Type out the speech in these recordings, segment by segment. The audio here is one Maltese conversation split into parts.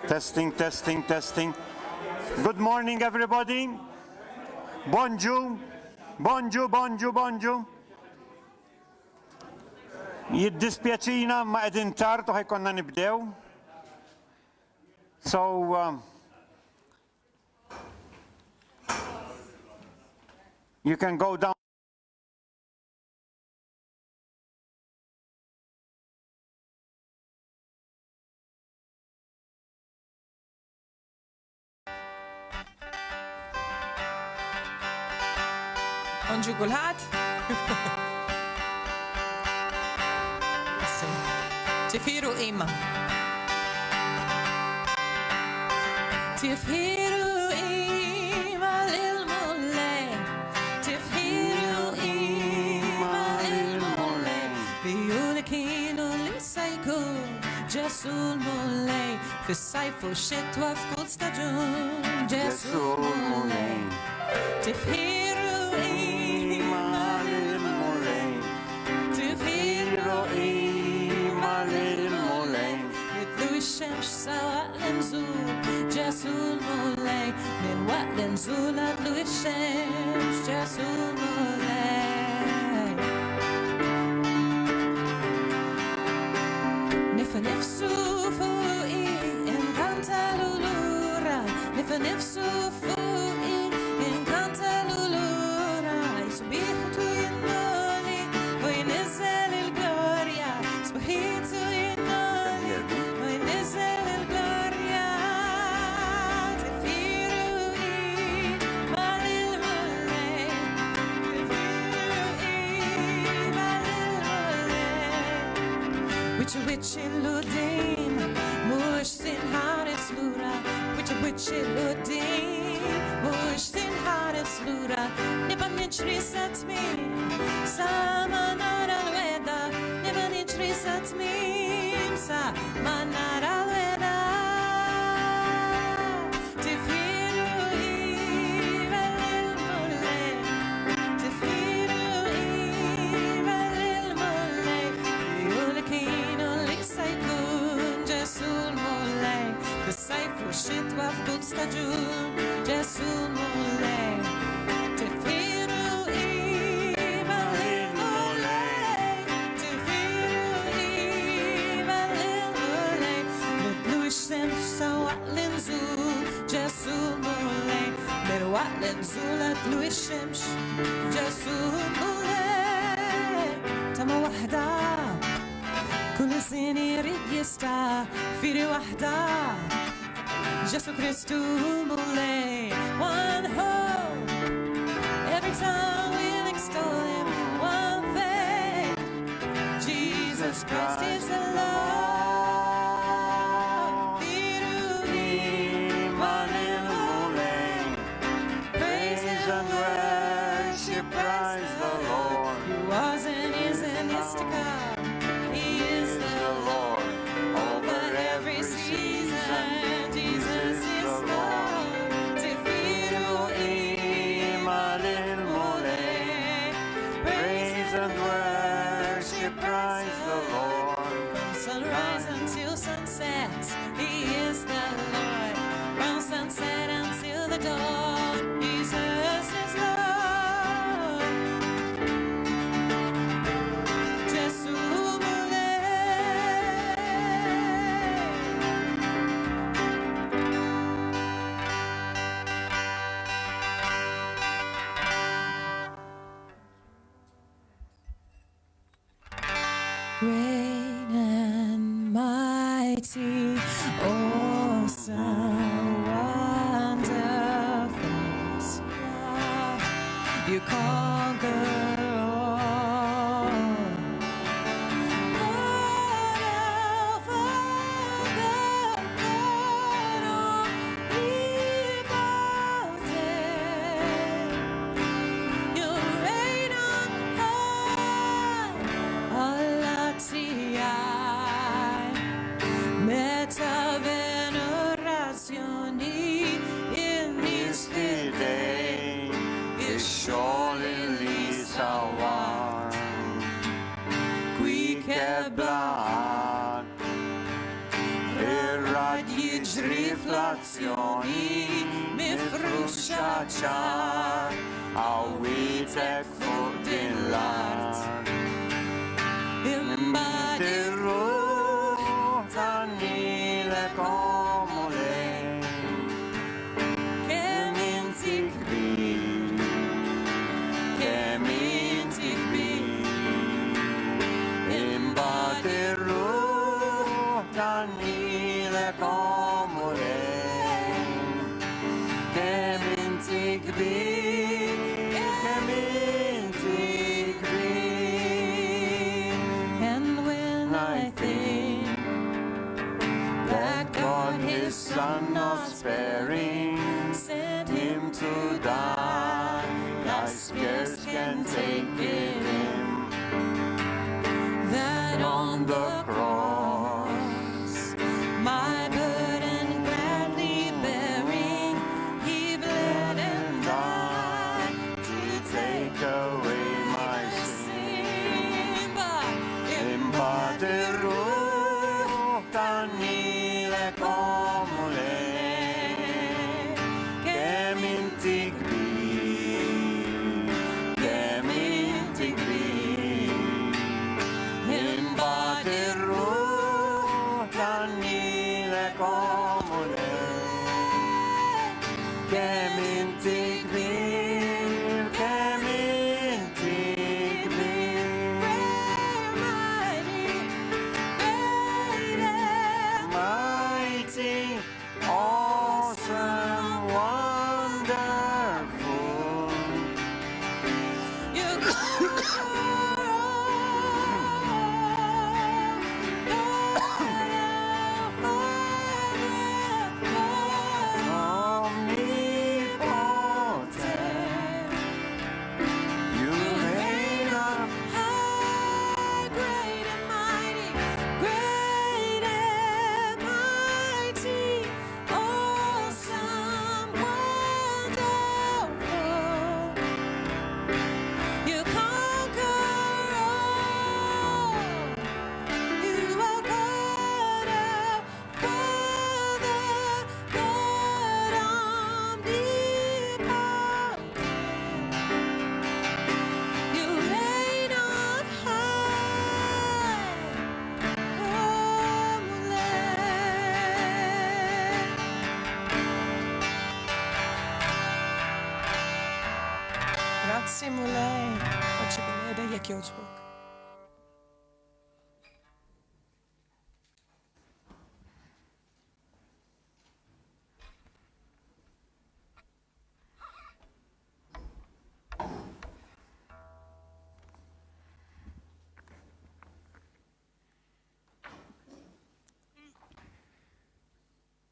Testing, testing, testing. Good morning, everybody. Bonjour. Bonjour, bonjour, bonjour. Jiddispjaċina ma qegħdin tard u ħajkonna nibdew. So, you can go down. Bonġu kulħadd. Tifhiru imma. Tifhiru imma lil-mullej. Tifhiru imma lil-mullej. Bijuli kienu li se jkun Ġesu l-mullej. Fis-sajf u x-xitwa f'kull staġun Ġesu l-mullej. Tifhiru الشمس سواء لنزول Ġesu l-mullej min waqt li nżul għadlu الشمس Ġesu l-mullej nifa nifsu fuqi inkanta l-ulura nifa nifsu fuqi inkanta l-ulura jisbiħtu jinnoli u jinizzel il-glorja sbiħtu Which il-ludim, mux tinħares lura Which il-ludim, mux tinħares lura Niba nġri satmin, sa ma nara l-weda Niba nġri satmin, sa ma nara l-weda Tifhiru iva lil-mullej Tifhiru iva lil-mullej Bijuli kienu Ġesu l-mullej Fis-sajf u x-xitwa f'kull staġun Ġesu l-mullej Tifhiru iva lil-mullej Tifhiru iva lil-mullej Nidlu x-xemx sa waqt li nżul Ġesu l-mullej Mir waqt li nżul għadlu x-xemx Ġesu l-mullej Tama waħda Kull sin irid jista' firi waħda Ġesu Kristu mullej One hope Every time we'll extol him One faith Jesus Christ is the Lord Firu imma lil-mullej Praise and worship, praise the Lord Who was and is to come Praise the Lord. From sunrise until sunset, He is the Lord. From sunset until the dawn, Jesus is Lord. Ġesu Great and mighty, awesome, wonderful, you conquer all. Lord of all the Lord omnipotent, you reign on high. Alla tiegħi meta venerazzjoni in-nies fidej ix-xogħol Nazzjoni mifruxa ċar, għawitek fuq din l-art. Imbagħad ir-ruħ tannilek omu lejn, kemm inti kbir, kemm inti kbir. Imbagħad ir-ruħ tannilek omu lejn, kemm inti kbir, kemm inti kbir. And when I think that God his son not sparing sent him to die, I scarce can take it in, that on the cross my burden gladly bearing, he bled and died to take away my sin. Imbagħad ir-ruħ tannilek omu lejn, kemm inti kbir, kemm inti kbir. Imbagħad ir-ruħ tannilek omu lejn, kemm inti kbir, kemm inti kbir. Mighty, awesome, wonderful. Omnipotent, you reign up High, great and mighty, great and mighty, awesome, wonderful. You conquer all. You are God our Father, God omnipotent. You reign on high, Grazzi mulej, għadċi bil-eda jek joġbok.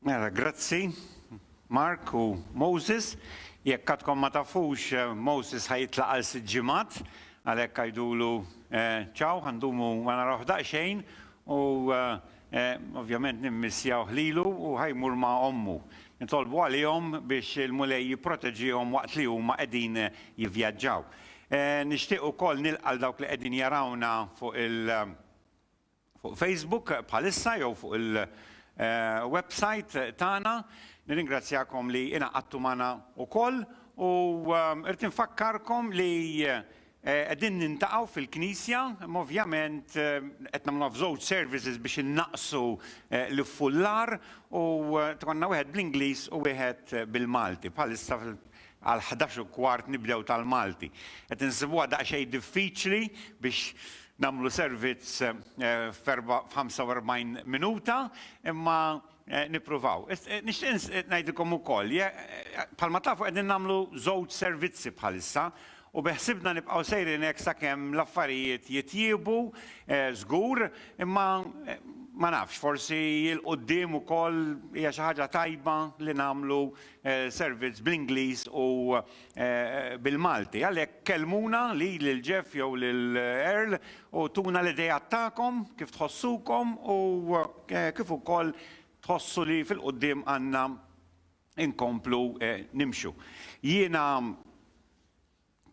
Mela, grazzi, Mark u Moses. Jekk għadkom ma tafux, Moses ħajitlaq għal sitt ġimgħat, għalhekk għajdulu ċaw, għandumu ma naraw daqsxejn u ovvjament nimmissjaw lilu u ħajmur ma' ommu. Nitolbu għalihom biex il-mulej jipproteġihom waqt li huma qegħdin jivvjaġġaw. Nixtieq ukoll nilqal dawk li qegħdin jarawna fuq Facebook bħalissa jew fuq il-website tagħna. Nirringrazzjakom li inaqadtu magħna wkoll u irid infakkarkom li qegħdin nintaqgħu fil-Knisja, ovvjament qed nagħmlu f'żewġ services biex innaqsu l-iffullar u tkollna wieħed bl-Ingliż u wieħed bil-Malti. Bħalissa għal 11:15 nibdew tal-Malti. Qed insibuha daqsxejn diffiċli biex nagħmlu servizz f'45 minuta, imma nippruvaw. Nixtieq ngħidilkom ukoll, bħalma tafu qegħdin nagħmlu żewġ servizzi bħalissa u beħsibna nibqgħu sejrin hekk sakemm l-affarijiet jitjiebu żgur, imma ma nafx, forsi l-qudiem ukoll hija xi ħaġa tajba li nagħmlu servizz bl-Ingliż u bil-Malti. Għalhekk kellmuna li lil Jeff jew lil Earl u tuna l-idea tagħkom kif tħossukom u kif ukoll tħossu li fil-qudiem għandna inkomplu nimxu. Jiena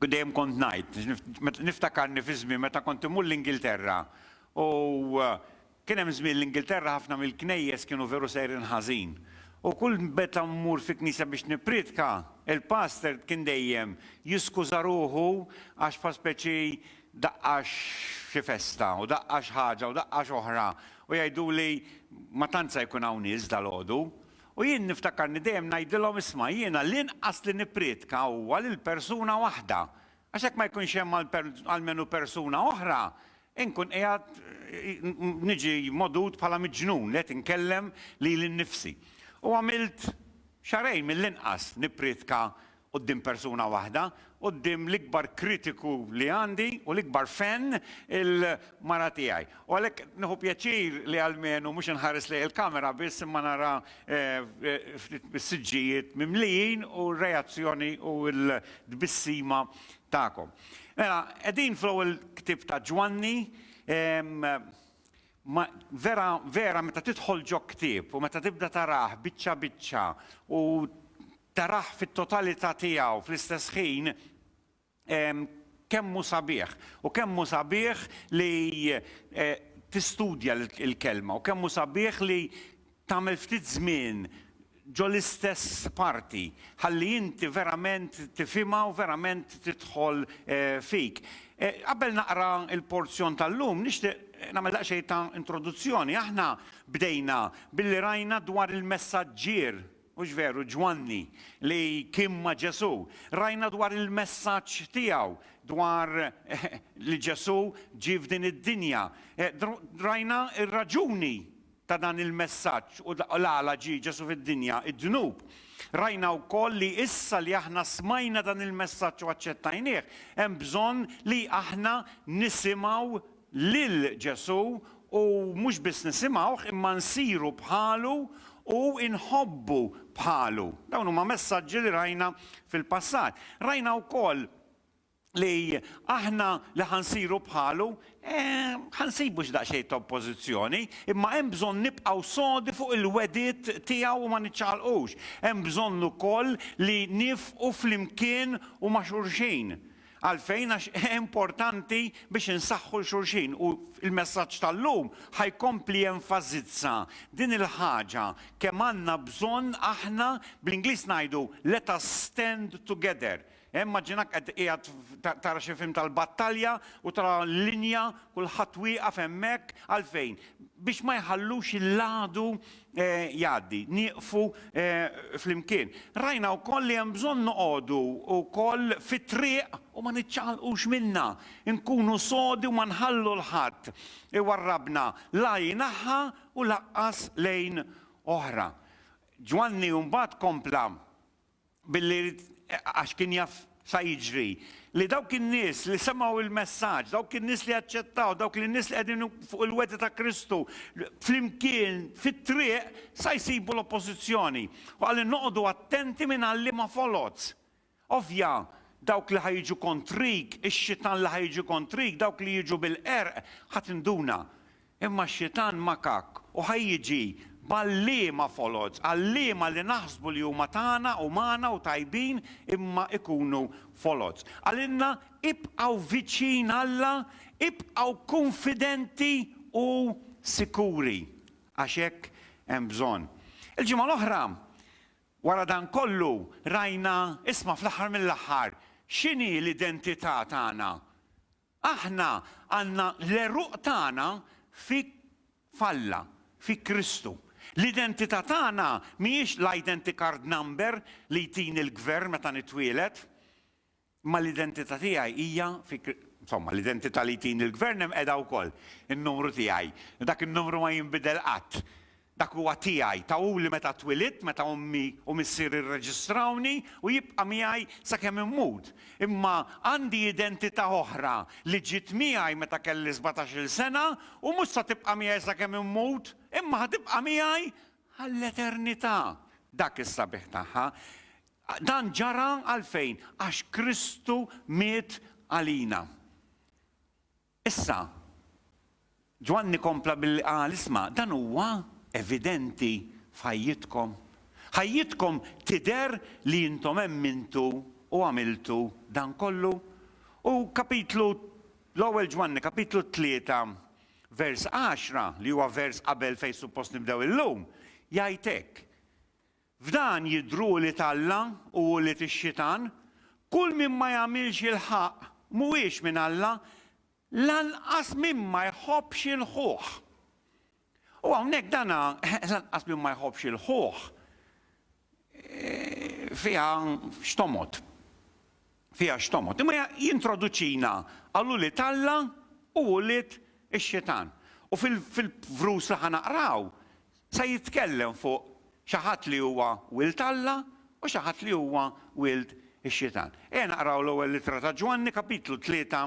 dejjem kont ngħid, niftakarni fi żmien meta kont imur l-Ingilterra u kien hemm żmien l-Ingilterra ħafna mill-knejjes kienu veru sejrin ħażin. U kull meta mmur fi knisja biex nippriedka, il-pastor kien dejjem jiskuża ruħu għax pa speċi daqqax xi festa u daqqax ħaġa u daqqax oħra u jgħiduli ma tantx jkun hawn nies dal-għodu. U jien niftakarni dejjem ngħidilhom isma' jiena l-inqas li nippriedka huwa lil persuna waħda. Għax hekk ma jkunx hemm għalmenu persuna oħra, inkun qiegħed niġi modud bħala miġnun li qed inkellem lili nnifsi. U għamilt xarejn mill-inqas nippriedka quddiem persuna waħda, quddiem l-ikbar kritiku li għandi u l-ikbar fan il-mara tiegħi. U għalhekk nieħu pjaċir li għalmenu mhux inħares lejn il-kamera biss imma nara s-siġġijiet mimlijin u r-reazzjoni u l-tbissima tagħkom. Mela, qegħdin fl-ewwel ktieb ta' Ġwanni, vera meta tidħol ġo ktieb u meta tibda taraħ biċċa biċċa u taraħ fit-totalità tiegħu fl-istess ħin kemmu sabiħ u kemmu sabiħ li tistudja l-kelma u kemmu sabiħ li tagħmel ftit żmien ġo l-istess parti ħalli inti verament tifhimha u verament tidħol fik. Qabel naqra il-porzjon tal-lum nixtieq nagħmel daqsxejn ta' introduzzjoni. Aħna bdejna billi rajna dwar il-messaġġier, mhux veru Ġwanni li kien ma' Ġesu. Rajna dwar il-messaġġ tiegħu dwar li Ġesu ġie f'din id-dinja. Rajna r-raġuni ta' dan il-messaġġ u l-Alla ġie Ġesu fid-dinja, id-dnub. Rajna wkoll li issa li aħna smajna dan il-messaġġ u aċċettajnieh, hemm bżonn li aħna nisimgħu lil Ġesu u mhux biss nisimgħuh imma nsiru bħalu u nħobbu bħalu. Dawn huma messaġġi li rajna fil-passat. Rajna wkoll li aħna li ħansiru bħalu ħansibu x'daqsxejn ta' oppożizzjoni, imma hemm bżonn nibqgħu sodi fuq il-wedid tiegħu u ma niċċaqalqux. Hemm bżonn ukoll li nifqu flimkien u ma' xulxin. Għalfejn għax importanti biex insaħħu l-xulxin u il-messaġġ tal-lum ħajkompli jenfasizza din il-ħaġa kemm għandna bżonn aħna bl-Ingliż ngħidu let us stand together. Immaġinak qiegħed tara xi film tal-battalja u tara l-linja kulħadd wieqaf hemmhekk għalfejn biex ma jħallux il-lagħdu jgħaddi, nieqfu flimkien. Rajna wkoll li hemm bżonn noqogħdu wkoll fit-triq u ma niċċaqalqux minnha. Inkunu sodi u ma nħallu l-ħadd iwarrabna la jinaħħa u laqqas lejn oħra. Ġwanni mbagħad kompla billi għax kien jaf sa jiġri li dawk in-nies li semgħu il-messaġġ, dawk in-nies li aċċettaw, dawk in-nies li qegħdin fuq il-wedi ta' Kristu flimkien fit-triq sa jsibu l-oppożizzjoni. U għalli noqogħdu attenti minn liema folozz. Ovvja dawk li ħajġu kontrik, ix-xitan li ħajġu kontrik, dawk li jiġu bil-qerq ħadd induna. Imma x-xitan makak u ħajjiġi bal-liema folozz, għal-liema li naħsbu li huma tagħna umana u tajbin imma ikunu folozz. Għalinna ibqgħu viċin Alla, ibqgħu konfidenti u sikuri għax hekk hemm bżonn. Il-ġimgħa l-oħra wara dan kollu rajna isma' fl-aħħar mill-aħħar x'inhi l-identità tagħna. Aħna għandna l-eruq tagħna fi Alla, fi Kristu. L-identità tagħna mhijiex l-identity card number li jtini l-gvern meta nitwieled, ma l-identità tiegħi hija insomma l-identità li jtini l-gvern hemm qiegħda wkoll in-numru tiegħi. Dak in-numru ma jinbidel qatt. Dak huwa tiegħi ta' li meta twilit, meta ommi u missier irreġistrawni u jibqa' miegħi sakemm immut. Imma għandi identità oħra li ġiet miegħi meta kelli 17-il sena u mhux se tibqa' miegħi sakemm immut, imma ħatibqa' miegħi għall-eternità. Dak is-sabiħ tagħha. Dan ġara għalfejn għax Kristu miet għalina. Issa, Ġwanni kompla billi qal isma' dan huwa evidenti f'ħajjitkom. Ħajjitkom tidher li intom emmintu u għamiltu dan kollu. U kapitlu l-ewwel Ġwanni, kapitlu 3, vers 10 li huwa vers qabel fejn suppost nibdew illum, jgħid hekk. F'dan jidhru li Alla u li tix-xitan, kull min ma jagħmilx il-ħaq mhuwiex minn Alla, lanqas min ma jħobbx il-ħuħ. U hawnhekk dana lanqas min ma jħobbx il-ħuħ fiha xtomod. Fiha xtomod. Imma jintroduċina għallu li Alla u li ix-xitan. U fil-vrus li ħanaqraw se jitkellem fuq xi ħadd li huwa wild Alla u xi ħadd li huwa wild ix-xitan. Naqraw l-ewwel littra ta' Ġwann kapitlu 3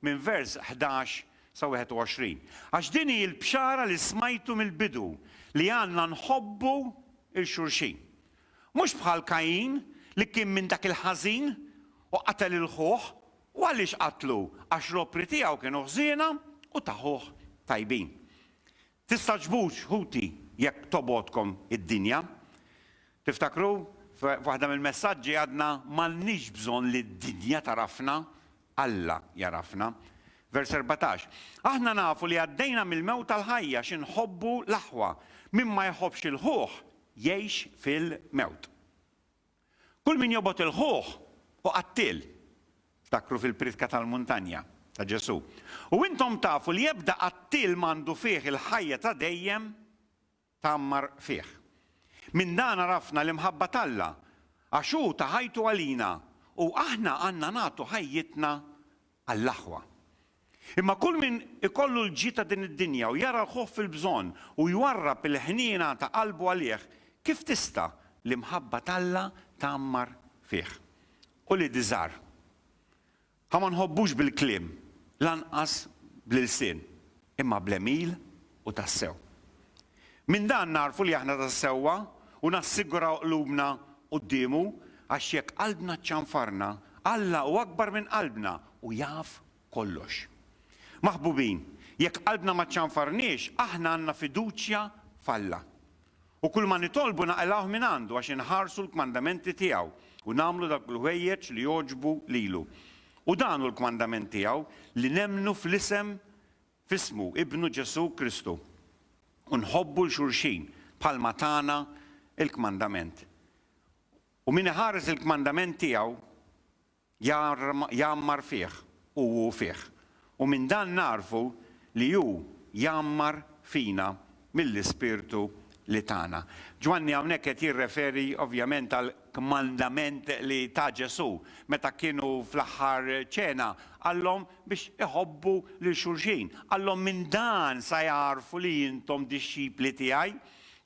minn vers 11 sa 21. Għax din hi l-bxara li smajtu mill-bidu li għandna nħobbu il-xulxin. Mhux bħal Kajjin li kien minn dak il-ħażin u qatel il-ħuħ u għaliex qatlu għax l-opri tiegħu kienu ħżiena u ta' ħuħ tajbin. Tista' ġbux ħuti jekk tobodkom id-dinja. Tiftakru f'waħda mill-messaġġi għadna m'għandniex bżonn li d-dinja tarafna, Alla jarafna. Vers 14. Aħna nafu li għaddejna mill-mewt tal-ħajja xi nħobbu l-aħwa. Min ma jħobbx il-ħuħ jgħix fil-mewt. Kull min jobot il-ħuħ u qattil. Ftakru fil-pritka tal-muntanja ta' Ġesu. U intom tafu li jebda qattil m'għandu fih il-ħajja ta' dejjem tammar fih. Min dan arafna l-imħabba Alla għax hu ta' ħajtu għalina u aħna għandna nagħtu ħajjitna għall-aħwa. Imma kull min ikollu l-ġita din id-dinja u jara l-ħoff fil-bżonn u jwarrab il-ħniena ta' qalbu għalih, kif tista' l-imħabba Alla tammar fih. U li diżar. Ħa ma nħobbux bil-kliem, lanqas bl-ilsien, imma bl-emil u tassew. Min dan narfu li aħna tassewwa u nassiguraw qlubna qudiemu għax jekk qalbna ċċanfarna, Alla u akbar minn qalbna u jaf kollox. Maħbubin, jekk qalbna ma ċċanfarniex, aħna għandna fiduċja f'Alla. U kull ma nitolbu naqilgħu minn għandu għax inħarsu l-kmandamenti tiegħu u nagħmlu dak l-ħwejjeġ li jogħġbu lilu. U dan hu l-kmandament tiegħu li nemmnu fl-isem f'ismu Ibnu Ġesu Kristu. U nħobbu l-xulxin bħalma tagħna il-kmandament. U min iħares il-kmandament tiegħu jammar fih u hu fih. U minn dan narfu li hu jammar fina mill-ispirtu li tagħna. Ġwanni hawnhekk qed jirreferi ovvjament għal kmandament li ta' Ġesu meta kienu fl-aħħar ċena għallhom biex iħobbu lil xulxin. Għallhom minn dan sa jarfu li intom dixxipli tiegħi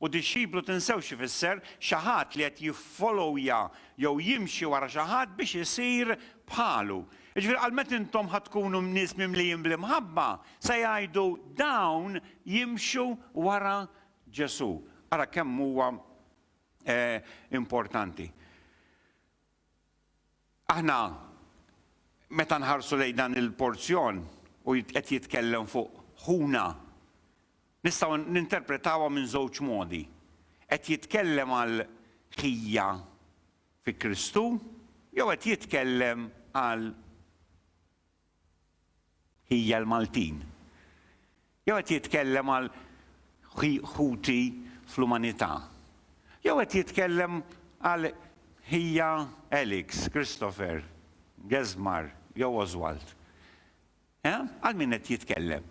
u dixxiplu tinsewx ifisser xi ħadd li qed jiffollowja jew jimxi wara xi ħadd biex isir bħalu. Jiġifieri għal meta intom ħadkunu nies mimlijin bl-imħabba se jgħidu dawn jimxu wara Ġesu. Ara kemm huwa importanti. Aħna meta nħarsu lejn dan il-porzjon u qed jitkellem fuq ħuna, nistgħu ninterpretawha minn żewġ modi. Qed jitkellem għal ħija fi Kristu jew qed jitkellem għal ħija l-Maltin. Jew qed jitkellem għal ħuti fl-umanità. Jew qed jitkellem għal ħija Alex, Christopher, Gezmar, jew Oswald. Għal min qed jitkellem.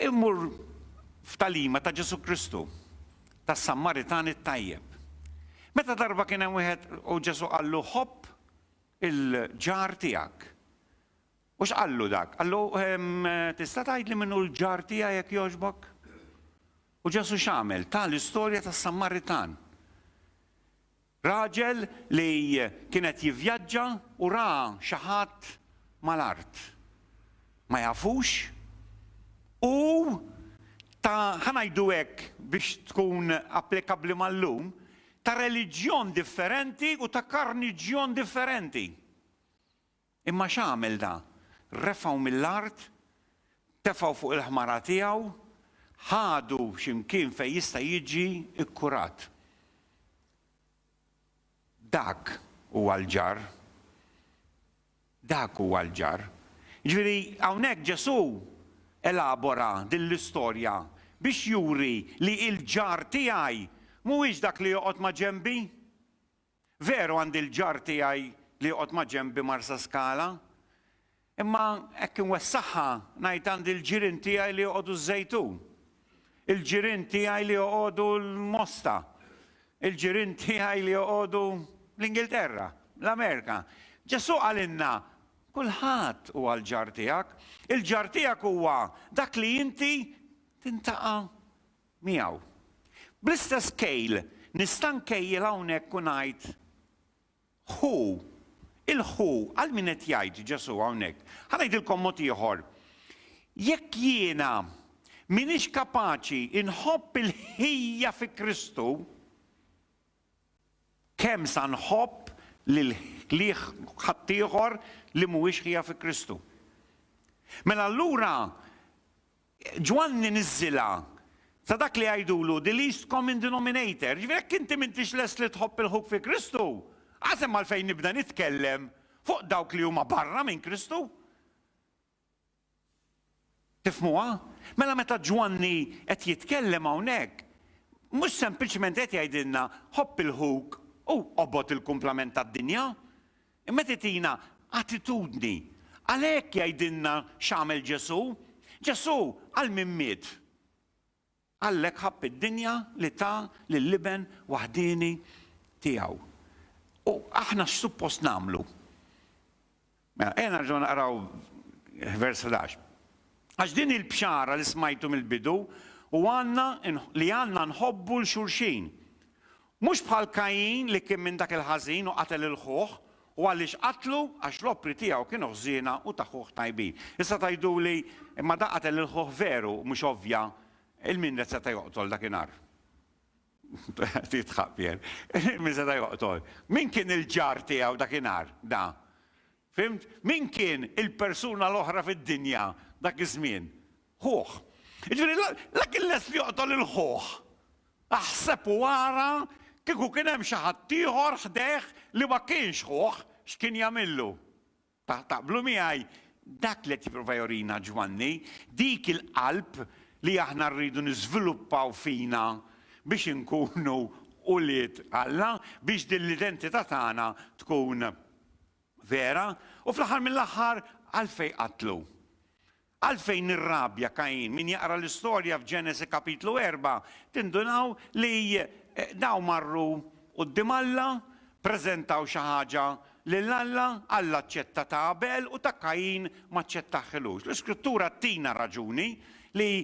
Immur f'talima ta' Ġesu Kristu, tas-Sammaritan it-tajjeb. Meta darba kien hemm wieħed u Ġesu qallu ħobb il-ġar tiegħek. U x'qallu dak? Qallu tista' tgħidli minnu l-ġar tiegħek jekk jogħġbok? U Ġesu x'għamel? Ta' l-istorja tas-Sammaritan. Raġel li kienet jivvjaġġa u ra xi ħadd mal-art. Ma jafux u ta' ħanajdu hekk biex tkun applikabbli mal-lum ta' reliġjon differenti u ta' karniġjon differenti. Imma x'għamel da? Refaw mill-art, tefgħu fuq il-ħmara tiegħu, ħadu x'imkien fejn jista' jiġi kkurat. Dak huwa l-ġar. Dak huwa l-ġar. Jiġifieri hawnhekk Ġesu elabora din l-istorja biex juri li l-ġar tiegħi mhuwiex dak li joqgħod ma' ġenbi. Veru għandi l-ġar tiegħi li joqgħod ma' ġenbi Marsa Skala. Imma hekk inwessaħħa ngħid għandi l-ġirien tiegħi li joqogħdu ż-żejtun. Il-ġirien tiegħi li joqogħdu l-Mosta. Il-ġirien tiegħi li joqogħdu l-Ingilterra, l-Amerika. Ġesu għalinna, kulħadd huwa l-ġar tiegħek. Il-ġar tiegħek huwa dak li inti tintaqa' miegħu. Bl-istess kejl nista' nkejjel hawnhekk u ngħid hu, il-hu għal min qed jgħid Ġesu hawnhekk. Ħanejdilkom mod ieħor. Jekk jiena m'iniex kapaċi inħobb il-ħija fi Kristu, kemm sa nħobb lil ħaddieħor li mhuwiex ħija fi Kristu. Mela allura Ġwann niżilha sa dak li jgħidulu the least common denominator. Ġifieri inti m'intix lest li tħobb il-ħuk fi Kristu, għasem għalfejn nibda nitkellem fuq dawk li huma barra minn Kristu. Tifhmuha? Mela meta Ġwanni qed jitkellem hawnhekk, mhux sempliċement qed jgħidilna ħobb il-ħuk u obbot il-kumplament tad-dinja, imma titina attitudni. Għalhekk jgħidilna x'għamel Ġesu. Ġesu għal min miet. Għallek ħabb id-dinja li ta' lill-liben waħdini tiegħu. U aħna x'suppost nagħmlu? Mela ejja nerġgħu naqraw vers 11. Għax din il-bxara li smajtu mill-bidu u li għandna nħobbu l-xulxin. Mhux bħal Kajjin li kien minn dak il-ħażin u qatel il-ħuħ u għaliex qatlu għax l-oppri tiegħu kienu ħżiena u ta' ħuħ tajbin. Issa tgħiduli imma da qatel il-ħuħ veru mhux ovvja il-min li seta' joqtol dakinhar. Titħab jien. Min seta' joqtol. Min kien il-ġar tiegħu dakinhar? Da. Fimt? Min kien il-persuna l-oħra fid-dinja dak iż-żmien? Ħuħ. Jiġifieri dak il-les li joqtol il-ħuħ. Aħseb wara kieku kien hemm xi ħadd ieħor ħdejh li ma kienx ħuħ x'kien jagħmillu. Taqblu miegħi dak li qed jipprova jorina Ġwanni, dik il-qalb li aħna rridu niżviluppaw fina biex inkunu ulied Alla, biex din l-identità tagħna tkun vera u fl-aħħar mill-aħħar għalfejn qatlu. Għalfejn nirrabja Kajjin, min jaqra l-istorja f'Ġenesi kapitlu 4, tindunaw li daw marru quddiem Alla, preżentaw xi ħaġa lil Alla, Alla aċċetta ta' Abel u ta' Kajjin ma aċċettaħilux. L-Iskrittura tina raġuni li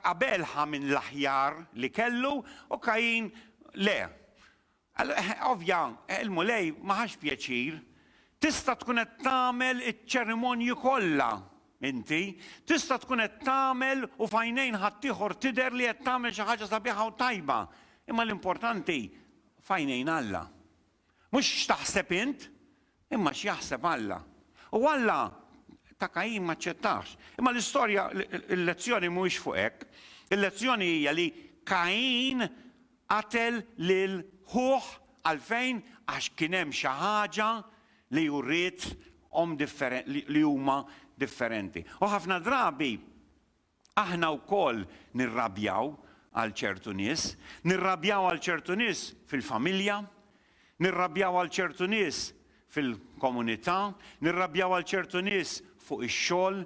Abel ħa minn l-aħjar li kellu u Kajjin le. Ovvja, il-mulej ma ħax pjaċir, tista' tkun qed tagħmel iċ-ċerimonji kollha. Inti tista' tkun qed tagħmel u f'għajnejn ħadd ieħor tidher li qed tagħmel xi ħaġa sabiħa u tajba. Imma l-importanti f'għajnejn Alla. Mhux x'taħseb int, imma x'jaħseb Alla. U Alla ta' Kajjin ma ċċettax. Imma l-istorja, il-lezzjoni mhuwiex fuq hekk. Il-lezzjoni hija li Kajjin qatel lil ħuħ għalfejn għax kien hemm xi ħaġa li juriet li huma differenti. U ħafna drabi aħna wkoll nirrabjaw għal ċertu nies, nirrabjaw għal ċertu nies fil-familja, nirrabjaw għal ċertu nies fil-komunità, nirrabjaw għal ċertu nies fuq ix-xogħol.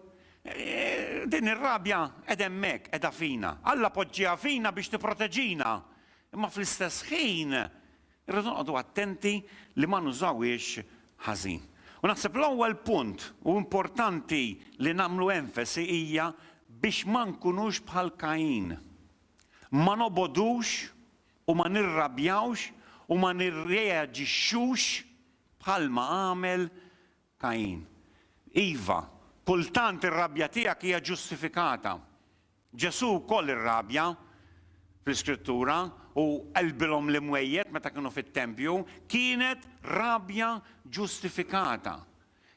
Din ir-rabja qed hemmhekk qiegħda fina. Alla poġġiha fina biex tipproteġina. Imma fl-istess ħin irridu noqogħdu attenti li ma nużawiex ħażin. U naħseb l-ewwel punt u importanti li nagħmlu enfasi hija biex ma nkunux bħal Kajjin. Ma nobodux u ma nirrabjawx u ma nirreaġixxux bħalma għamel Kajjin. Iva, kultant ir-rabja tiegħek hija ġustifikata. Ġesu wkoll irrabja fl-Iskrittura u qalbilhom li mwejjed meta kienu fit-tempju kienet rabja ġustifikata.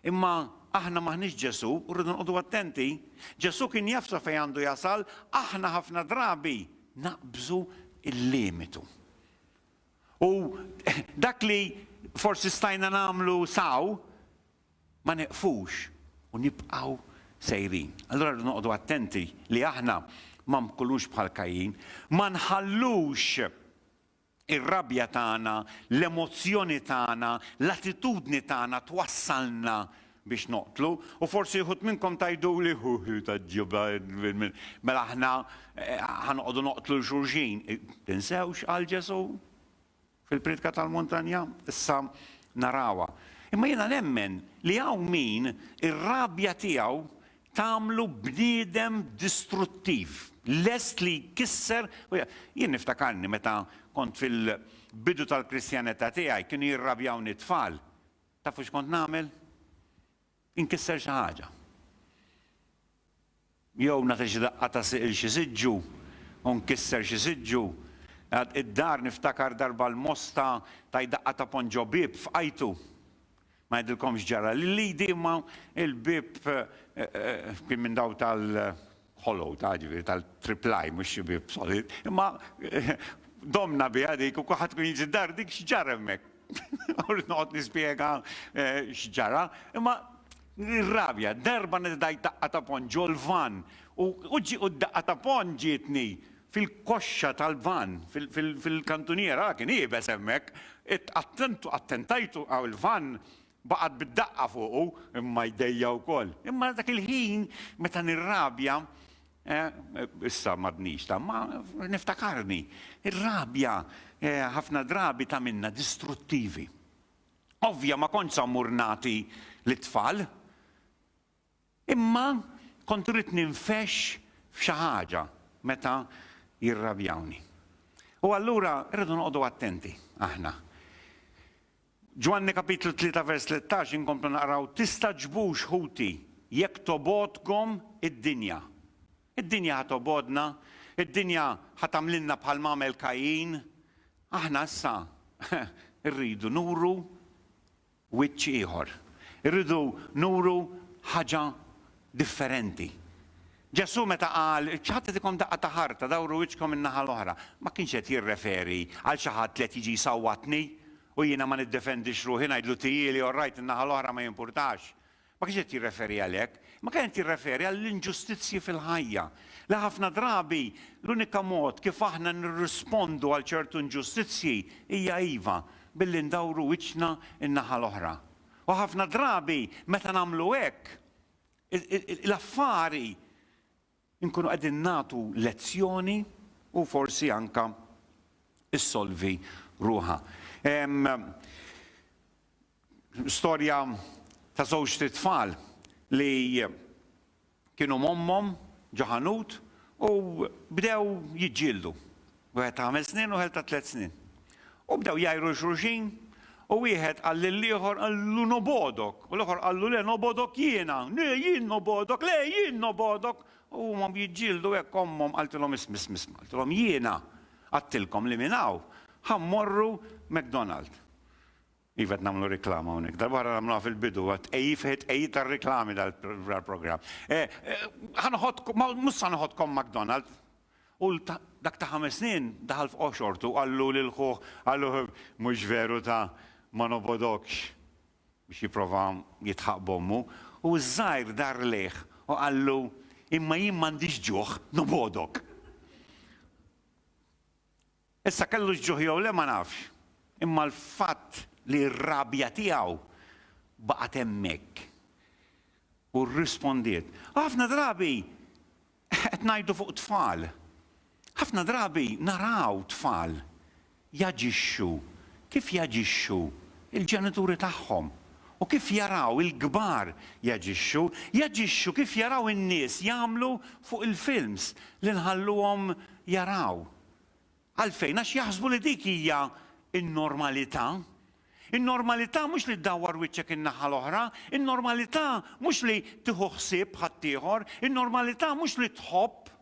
Imma aħna maħniex Ġesu u rridu nqogħdu attenti. Ġesu kien jaf sa fejn għandu jasal, aħna ħafna drabi naqbżu il-limitu. U dak li forsi stajna nagħmlu saw ma neqfux u nibqgħu sejrin. Allura rridu noqogħdu attenti li aħna ma nkunux bħal Kajjin, ma nħallux ir-rabja tagħna, l-emozzjoni tagħna, l-attitudni tagħna twassalna biex noqtlu, u forsi jħud minnkom tajdu li taġġiba mela aħna ħanoqogħdu noqtlu l-xulxin. Tinsewx għal Ġesu fil-Pridka tal-Muntanja? Issa narawha. Imma jiena nemmen li hawn min ir-rabja tiegħu tagħmlu bniedem distruttiv, lest li jkisser. Jien niftakarni meta kont fil-bidu tal-Kristjanità tiegħi kienu jirrabjawni tfal. Tafu x'kont nagħmel? Inkisser xi ħaġa. Jew nagħti xi daqqa ta' siqil xi siġġu, u nkisser xi siġġu. Id-dar niftakar darba l-mosta ta' daqqa ta' ponġo bib f'qajtu. Ma jgħidilkomx ġara li imma il-bib kien minn daw tal-hollow, tal-triplaj, mhux xi bib solid. Imma domna biha dik u kulħadd kun jiġi dar dik x'ġara hemmhekk. U noqgħod nispjega x'ġara. Imma ir-rabja, darba nidaj daqqa ta' ponġo l-van u d-daqqa ta' ponġ ġietni fil-koxxa tal-van, fil-kantuniera, kien jibes hemmhekk, attentajtu għaw il-van baqgħet bid-daqqa fuqu, imma jdejja wkoll. Imma dak il-ħin meta nirrabja, issa m'għadniex ta' ma niftakarni, ir-rabja ħafna drabi ta' minna distruttivi. Ovvja ma kontx ammurnati l-tfal, imma kont irid ninfex f'xi ħaġa meta jirrabjawni. U allura rridu noqogħdu attenti aħna. Ġwann kapitlu 3 vers 13 inkomplu naqraw tistaġbux ħuti jekk tobodkom id-dinja. Id-dinja ħatobodna, id-dinja ħatamlilna bħal m'għamel Kajjin. Aħna issa rridu nuru wiċċ ieħor. Irridu nuru ħaġa differenti. Ġesu meta qal, ċħattikom daqqa ta' ħarta, dawru wiċċkom in-naħa l-oħra, ma kienx qed jirreferi għal xi ħadd li qed jiġi jsawwatni u jiena ma niddefendix ruħi ngħidlu tieli orrajt in-naħa l-oħra ma jimpurtax. Ma kienx qed jirreferi għalhekk, ma kien qed jirreferi għall-inġustizzji fil-ħajja. Li ħafna drabi l-unika mod kif aħna nirrispondu għal ċertu inġustizzji hija iva billi ndawru wiċċna in-naħa l-oħra. U ħafna drabi meta nagħmlu hekk, l-affari inkunu qegħdin nagħtu lezzjoni u forsi anke issolvi ruħha. Storja ta' żewġ tfal li kienu mommhom ġaħanut u bdew jiġġieldu. Wieħed ta' 5 snin u wieħed ta' 3 snin. U bdew jgħajru xulxin u wieħed qal lill-ieħor qallu nobodok, u l-ieħor qallu le nobodok jiena, le jien nobodok, le jien nobodok. U huma jiġġieldu hekk ommhom qaltilhom isma', qaltilhom jiena għattilkom li minnaw ħammorru McDonald. Iva qed nagħmlu riklama hawnhekk, darb'oħra nagħmluha fil-bidu ejjid tar-riklami dal-programm. Mhux se noħodkom McDonald. U dak ta' 5 snin daħal f'qoxortu qallu lil ħuh qallu mhux veru ta' ma nobodokx biex jipprova jitħaq bommu. U żgħir dar lejh u qallu imma jien m'għandix ġuħ nobodok. Issa kellu ġuħ jew le ma nafx. Imma l-fatt li r-rabja tiegħu baqgħet hemmhekk. U rrispondiet. Ħafna drabi qed ngħidu fuq tfal. Ħafna drabi naraw tfal jaġixxu kif jaġixxu il-ġenituri tagħhom u kif jaraw il-kbar jaġixxu kif jaraw in-nies jagħmlu fuq il-films li nħalluhom jaraw. Għalfejn għax jaħsbu li dik hija n-normalità. In-normalità mhux li ddawwar wiċċek in-naħa l-oħra, in-normalità mhux li tieħu ħsieb ħaddieħor, in-normalità mhux li tħobb.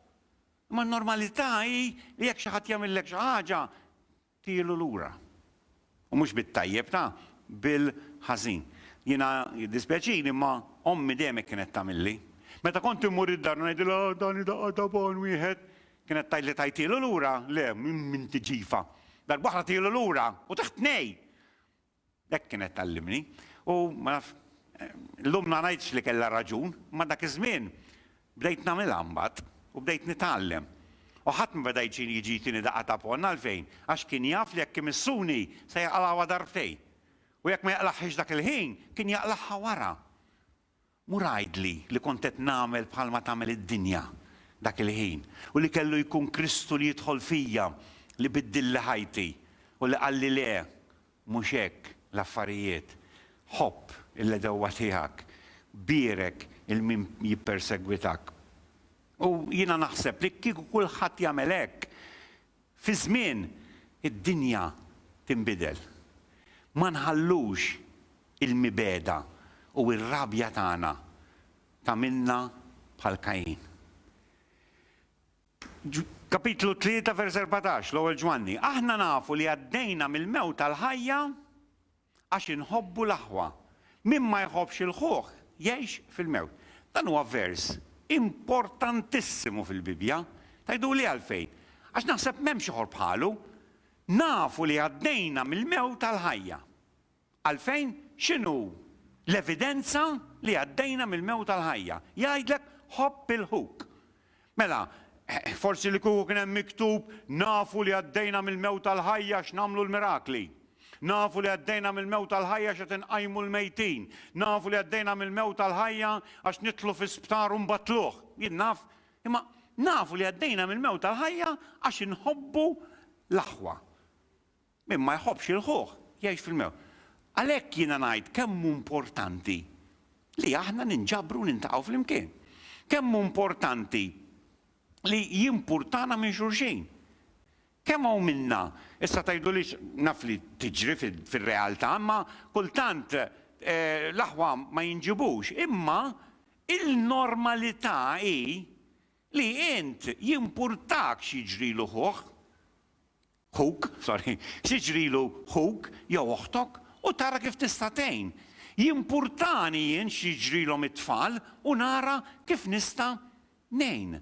Ma n-normalità hi li jekk xi ħadd jagħmellek xi ħaġa tielu lura. U mhux bit-tajjeb ta' bil-ħażin. Jiena jiddispjaċini imma ommi dejjem kienet tagħmilli. Meta kont immur id-dar ngħidilha dan daqqa ta' bon wieħed, kienet tgħidli tajtielu lura, le minn tiġifa. Darb'oħra tielu lura u taħt nej. Hekk kienet tallimni. U ma naf llum ma ngħidx li kellha raġun, ma dak iż-żmien bdejt nagħmilha mbagħad. U bdejt nitgħallem. U ħadd ma beda jiġini daqqa ta' ponna għalfejn, għax kien jaf li jekk imissuni se jaqla'ha darbtejn. U jekk ma jaqlaħħiex dak il-ħin, kien jaqlaħħa wara. Mur għajdli li kont qed nagħmel bħalma tagħmel id-dinja dak il-ħin. U li kellu jkun Kristu li jidħol fija, li biddilli ħajti u li qalli le mhux hekk l-affarijiet. Ħobb il-ledewwa tiegħek, birek il-min jippersegwitak. U jiena naħseb li kieku kulħadd jagħmel hekk, fi żmien id-dinja tinbidel. Ma nħallux il-mibeda u r-rabja tagħna tagħmilna bħal Kajjin. Kapitlu 3 vers 14 l-ewwel Ġwanni. Aħna nafu li għaddejna mill-mewt tal-ħajja għax inħobbu l-aħwa. Min ma jħobbx il-ħuħ jgħix fil-mewt. Dan huwa vers importantissimu fil-Bibja. Tajdu li għalfejn. Għax naħseb m'hemmx ieħor bħalu. Nafu li għaddejna mill-mewt tal-ħajja. Għalfejn x'inhu l-evidenza li għaddejna mill-mewt tal-ħajja? Jgħidlek ħobb il-ħuk. Mela, forsi li kieku kien hemm miktub nafu li għaddejna mill-mewt tal-ħajja x'namlu l-mirakli. Nafu li għaddejna mill-mewt tal-ħajja x'qed inqajmu l-mejtin. Nafu li għaddejna mill-mewt tal-ħajja għax nitlu fi sptar u nbattluh. Jien naf, imma nafu li għaddejna mill-mewt tal-ħajja għax inħobbu l-aħwa. Min ma jħobbx il-ħuħ jgħix fil-mewt. Għalhekk jiena ngħid kemm importanti li aħna ninġabru nintaqgħu flimkien. Kemm importanti li jimpurtana minn xulxin. Kemm hawn minna, issa tgħidu li naf li tiġri fir-realtà, imma kultant l-aħwa ma jinġibux, imma il-normalità hi li int jimpurtak x'jiġrilu x'jiġrilu ħuk jew oħtok u tara kif tista' tgħin. Jimpurtani jien x'jiġrilhom it-tfal u nara kif nista' ngħin.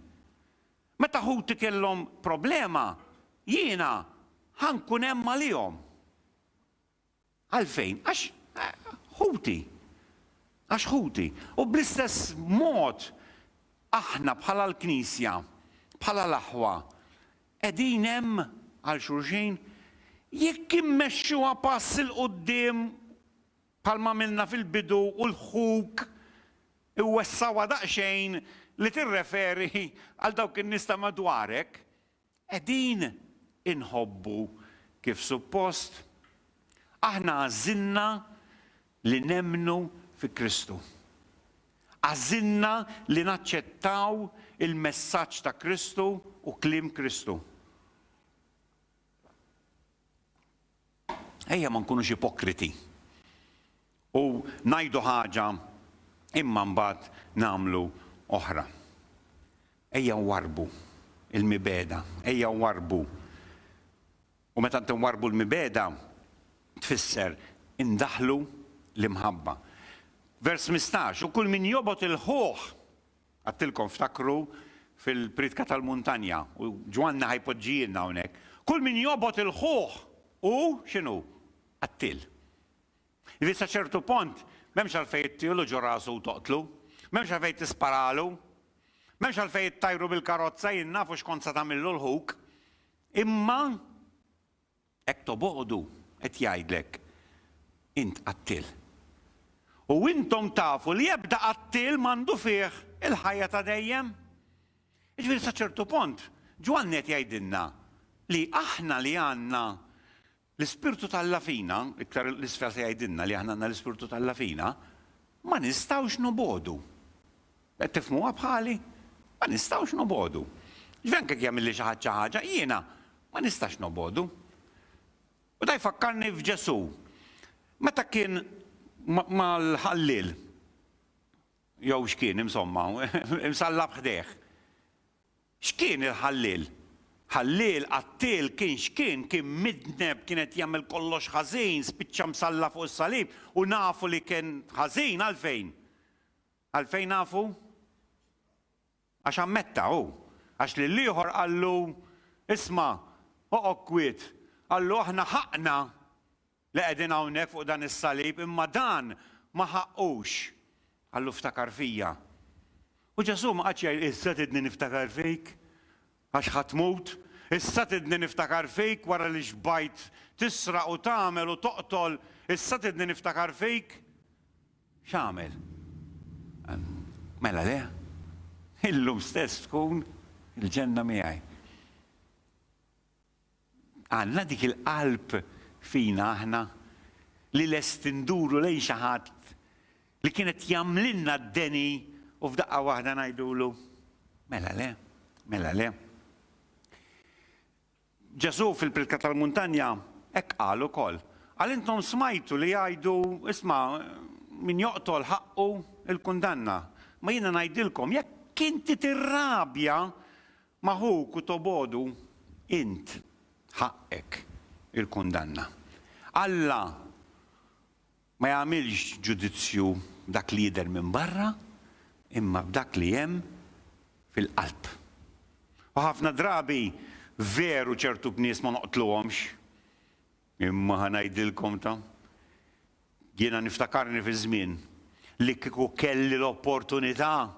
Meta ħuti kellhom problema, jiena ħankun hemm għalihom. Għalfejn? Għax ħuti. Għax ħuti. U bl-istess mod aħna bħala l-Knisja, bħala l-aħwa, qegħdin hemm għal xulxin jekk immexxuha pass il quddiem bħalma milna fil-bidu u l-ħuk iwessawa daqsxejn li tirreferi għal dawk in-nies ta' madwarek, qegħdin inħobbu kif suppost. Aħna għażilna li nemmnu fi Kristu. Għażilna li naċċettaw il-messaġġ ta' Kristu u kliem Kristu. Ejja ma nkunux ipokriti u ngħidu ħaġa imma mbagħad nagħmlu oħra. Ejja nwarbu il-mibeda, ejja nwarbu. U meta nwarbu l-mibeda tfisser indaħlu l-imħabba. Vers 15, u kull min jobot il-ħuħ, għattilkom ftakru fil-pritka tal-muntanja, u Ġwann ħajpoġġijinna hawnhekk. Kull min jobot il-ħuħ u x'inhu? Qattil. Issa ċertu pont, m'hemmx għalfejn ittielu ġo rasu u toqtlu, m'hemmx għalfejn tisparalu, m'hemmx għalfejn tajru bil-karozza jien nafu x'kont se tagħmillu l-ħuk, imma hekk toboqdu qed jgħidlek int qattil. U intom tafu li jebda qattil m'għandu fih il-ħajja ta' dejjem. Jiġifieri sa ċertu pont, Ġwann qed jgħidilna li aħna li għandna l-ispirtu tal-Alla fina, iktar l-isfel se jgħidilna li aħna għandna l-ispirtu tal-Alla fina, ma nistgħux nobodu. Qed tifhmuha bħali? Ma nistgħux nobodu. Ġvenk jekk jagħmel li xi ħaġa, jiena ma nistax nobodu. U da jfakkarni f'Ġesu. Meta kien mal-ħallil, jew x'kien insomma, imsallab ħdeħ. X'kien il-ħallil? Ħallil qattil kien x'kien, kien midneb, kienet jagħmel kollox ħażin, spiċċa msalla fuq is-salib u nafu li kien ħażin għalfejn. Għalfejn nafu? Għax ammetta hu. Għax li l-ieħor qallu isma' oqgħod kwiet, qallu aħna ħaqna li qegħdin hawnhekk fuq dan is-salib, imma dan ma ħaqqux. Qallu ftakar fija. U Ġesu ma qadx jgħid issa tidni niftakar fik. għax ħatmut, issa tidni niftakar fik wara li xbajt tisraq u tagħmel u toqtol, issa tidni niftakar fik. X'għamel? Mela le, illum stess tkun il-ġenna miegħi. Għandna dik il-qalb fina aħna li lest induru lejn xi ħadd li kienet jagħmlilna d-deni u f'daqqa waħda ngħidulu mela le. Ġesu fil-Prilka tal-Muntanja hekk qal ukoll. Għal intom smajtu li jgħidu isma' min joqtol ħaqqu il-kundanna. Ma jiena ngħidilkom jekk inti tirrabja ma' ħuk u tobodu int ħaqqek il-kundanna. Alla ma jagħmilx ġudizzju dak li jidher minn barra imma b'dak li hemm fil-qalb. U ħafna drabi veru ċertu bnies ma noqtluhomx. Imma ħanajdilkom jiena niftakarni fi żmien li kieku kelli l-opportunità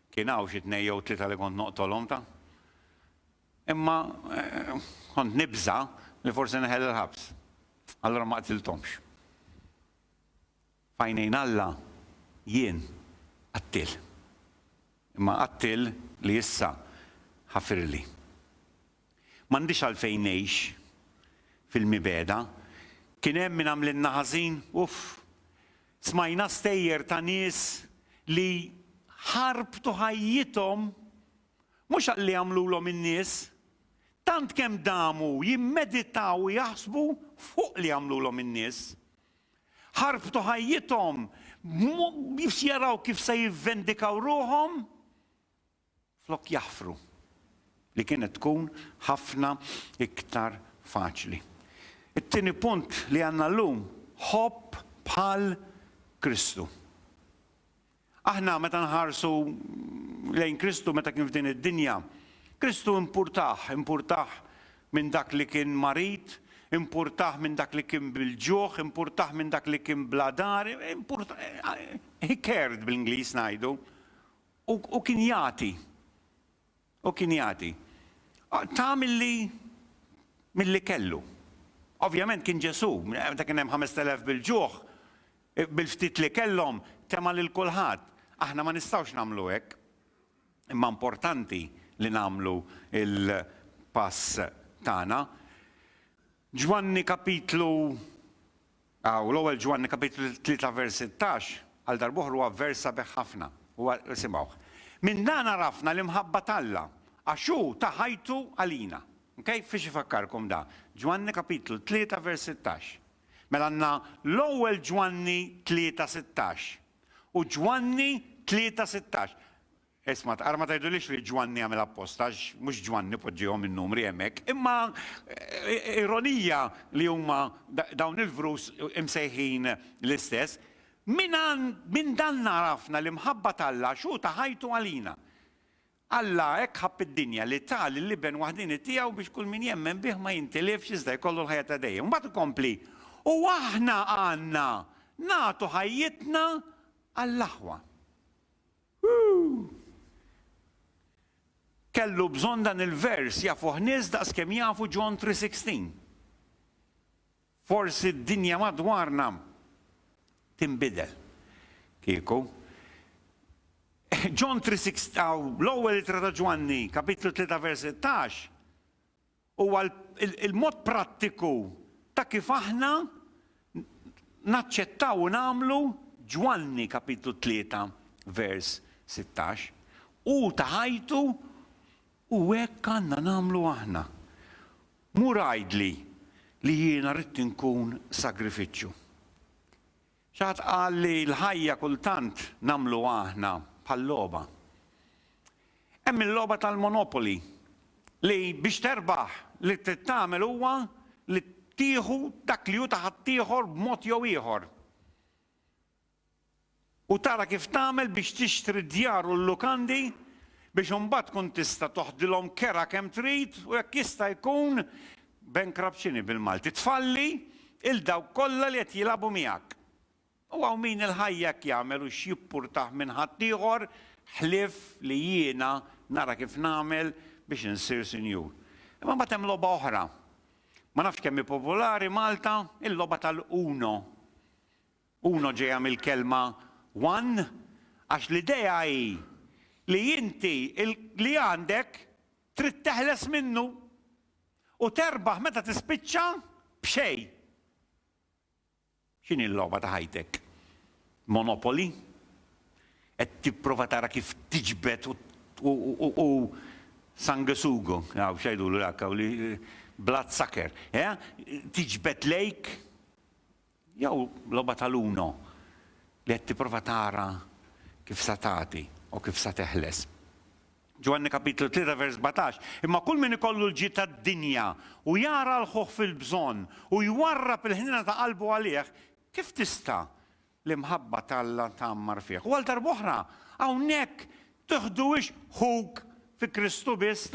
kien hawn xi tnejn jew tlieta li kont noqtolhom Imma kont nibża li forsi neħel il-ħabs. Allura ma qtilthomx. Fajnejn Alla jien qattil. Imma qattil li issa ħafirli. M'għandix għalfejn ngħix fil-mibeda, kien hemm min għamlilna ħażin, smajna stejjer ta' nies li ħarbtu ħajjithom mhux għalli għamlulhom in-nies, tant kemm damu jimmeditaw u jaħsbu fuq li għamlulhom in-nies. Ħarbtu ħajjithom biex jaraw kif se jivvendikaw ruhom flok jaħfru li kienet tkun ħafna iktar faċli. It-tieni punt li għandna llum ħobb bħal Kristu. Aħna meta nħarsu lejn Kristu meta kien f'din id-dinja, Kristu impurtah minn dak li kien marit, impurtah minn dak li kien bil-ġuħ, impurtah minn dak li kien bladar, he cared bil-Ingliż ngħidu, u kien jagħti. Ta' milli kellu. Ovvjament kien Ġesu, meta kien hemm 5,000 bil-ġuħ, bil-ftit li kellhom tema lil kulħadd. Aħna ma nistgħux nagħmlu hekk. Imma importanti li nagħmlu il-pass tagħna. Ġwanni kapitlu l-ewwel Ġwanni kapitlu 3 vers 16 għal darb'oħra huwa vers sabiħ ħafna. Huwa simgħuh. Minn dan arafna l-imħabba Alla għax hu ta' ħajtu għalina. Okay? Fiex ifakkarkom da. Ġwanni kapitlu 3 vers 16. Mela għandna l-ewwel Ġwanni 3:16 u Ġwanni 3:16. Isma' tqara ma tgħidulix li Ġwanni għamel apposta, mhux Ġwanni poġġihom in-numri hemmhekk, imma ironija li huma dawn il-vrus imsejħin l-istess. Min dan narafna l-imħabba Alla xu ta' ħajtu għalina. Alla hekk ħabb id-dinja li tal il-liben waħdini tiegħu biex kull min jemmen bih ma jintilifx iżda jkollu l-ħajja ta' dejjem. Mbagħad ikompli. U aħna għandna nagħtu ħajjitna għall-aħwa. Kellu bżonn dan il-vers jafu nies daqskemm jafu John 3:16. Forsi d-dinja madwarna tinbidel. Kieku. John 3:16, l-ewwel ittra ta' Ġwanni, kapitlu 3 vers 16, huwa il-mod prattiku ta' kif aħna naċċettaw u nagħmlu Ġwanni kapitlu 3 vers 16. U ta' ħajtu u hekk għandna nagħmlu aħna. Mu rajdli li jiena rrid inkun sagrifiċċju. Xaħat qal li l-ħajja kultant nagħmlu aħna bħal-logħba. Hemm il-logħba tal-monopoli li biex terbaħ li trid tagħmel huwa li tieħu dak li hu ta' ħaddieħor b'mod jew ieħor. U tara kif tagħmel biex tixtri d-djar u l-lukandi biex imbagħad tkun tista' toħdilhom kera kemm trid u jekk jista' jkun bankruptcy bil-Malti. Tfalli il dawk kollha li qed jilagħbu miegħek. U għaw min il-ħajja jagħmel u x'jippurtaħ minn ħadd ieħor ħlief li jiena nara kif nagħmel biex insir sinjur. Imma mbagħad hemm logħba oħra. Ma nafx kemm hi popolari Malta, il-logħba tal-uno. Uno ġejja mill-kelma one, għax l-idea hi li inti li għandek trid teħles minnu u terbaħ meta tispiċċa b'xejn. X'inhi l-logħba ta' ħajtek? Monopoly? Qed tipprova tara kif tiġbed u sanguisugo, xejdulu l-akka, bloodsucker, tiġbed lejk, jew logħba tal-uno li qed tipprova tara kif sa tagħti u kif sa teħles. Ġwann kapitlu 3 vers 17. Imma kull min ikollu l-ġid tad-dinja u jara l-ħuħ fil-bżonn u jwarrab il-ħnina ta' qalbu għalih, kif tista' l-imħabba tal-Alla tagħmmar fih? U għal darba oħra, hawnhekk tieħduhiex ħuk fi Kristu biss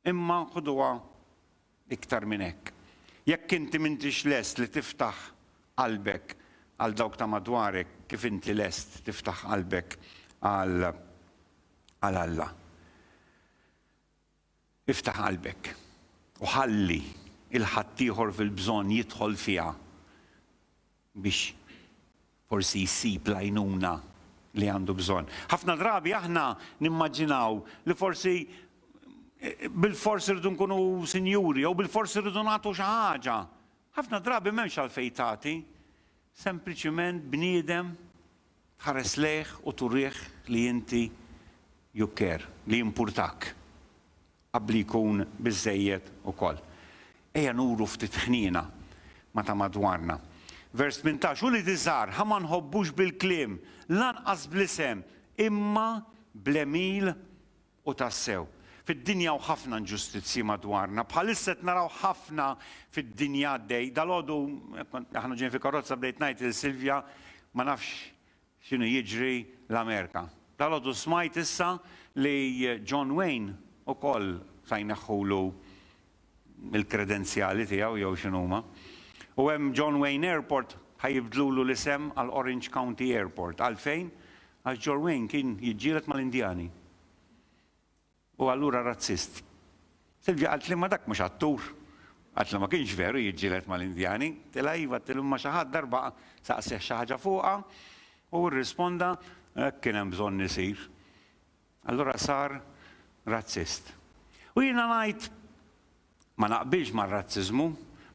imma ħuduha iktar minn hekk. Jekk inti m'intix lest li tiftaħ qalbek għal dawk ta' madwarek kif inti lest tiftaħ qalbek għal Alla. Iftaħ qalbek u ħalli il-ħaddieħor fil-bżonn jidħol fiha biex forsi jsib l-għajnuna li għandu bżonn. Ħafna drabi aħna nimmaġinaw li forsi bil-forsi rridu nkunu sinjuri jew bil-forsi rridu nagħtu xi ħaġa. Ħafna drabi m'hemmx għalfejn tagħti, sempliċiment bniedem tħares lejh u turih li inti jukker, li jimpurtak qabli jkun biżżejjed ukoll. Ejja nuru ftit ħniena ma ta' madwarna. Vers 18, u li diżar, ħa ma nħobbux bil-kliem, lanqas bl-isem, imma bl-emil u tassew. Fid-dinja u ħafna inġustizzji madwarna, bħalissa naraw ħafna fid-dinja għaddej. Dalgħodu, aħna ġejjin fi karozza bdejt ngħid il-Silvja ma nafx x'inhu jiġri l-Amerika. Dalgħodu smajt issa li John Wayne ukoll sa jneħħulu il-kredenzjali tiegħu jew x'inhuma. U hemm John Wayne Airport ħajibdlulu l-isem għal Orange County Airport. Għalfejn? Għax John Wayne kien jiġġieled mal-Indjani. U allura razzist. Silvja qalt li ma dak mhux attur. Qalt li ma kienx veru jiġġieled mal-Indjani. Tilha iva tilhom ma xi ħadd darba saqsih xi ħaġa fuqha u rrisponda kien hemm bżonn isir. Allura sar razzist. U jiena ngħid ma naqbilx mar-razziżmu,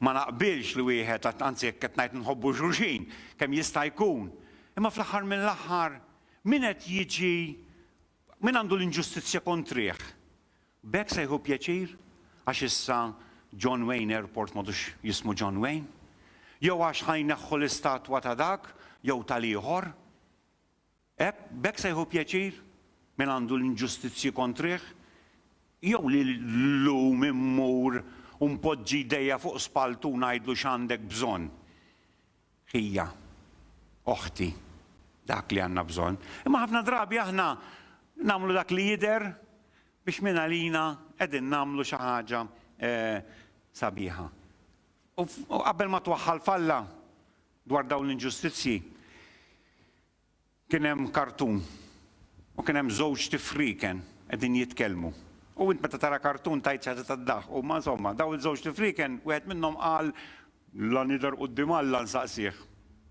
ma naqbilx li wieħed anzi jekk qed ngħid nħobbu xulxin kemm jista' jkun. Imma fl-aħħar mill-aħħar min qed jiġi min għandu l-inġustizzja kontrih. B'hekk se jħu pjaċir għax issa John Wayne Airport m'għadux jismu John Wayne, jew għax ħajneħħu l-istatwa ta' dak jew tal-ieħor. B'hekk se jħu pjaċir min għandu l-inġustizzji kontrih, jew li llum immur u mpoġġi jdejja fuq spaltu ngħidlu x'għandek bżonn. Ħija, oħti, dak li għandna bżonn. Imma ħafna drabi aħna nagħmlu dak li jidher biex minn għalina qegħdin nagħmlu xi ħaġa sabiħa. U qabel ma twaħħal falla dwar dawn l-inġustizzji kien hemm kartun u kien hemm żewġ tifriken qegħdin jitkellmu. U int meta tara kartun tajt ħaġa tad-daħ u ma insomma daw iż-żewġ tifriken wieħed minnhom qal la nidher quddiem Alla nsaqsih.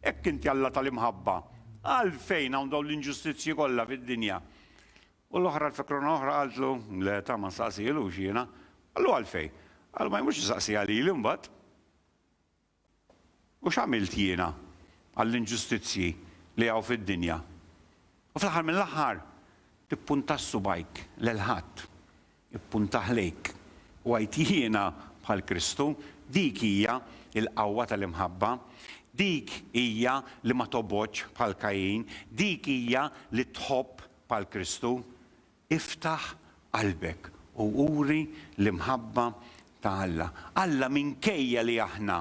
Hekk inti Alla tal-imħabba. Għalfejn hawn dawn l-inġustizzji kollha fid-dinja. U l-oħra l-fekrona oħra qaltlu le ta' ma nsaqsilux jiena. Allu għalfejn. Għallu ma jmux nsaqsija lili mbagħad. U x'għamilt jiena għall-inġustizzji li hawn fid-dinja. U fl-aħħar mill-aħħar tippunta s-subajk lil-ħadd. Ippuntaħ lejk u għajt jiena bħal Kristu, dik hija l-qawwa tal-imħabba, dik hija li ma toboġġ bħal Kajjin, dik hija li tħobb bħal Kristu. Iftaħ qalbek u uri l-imħabba ta' Alla. Alla minkejja li aħna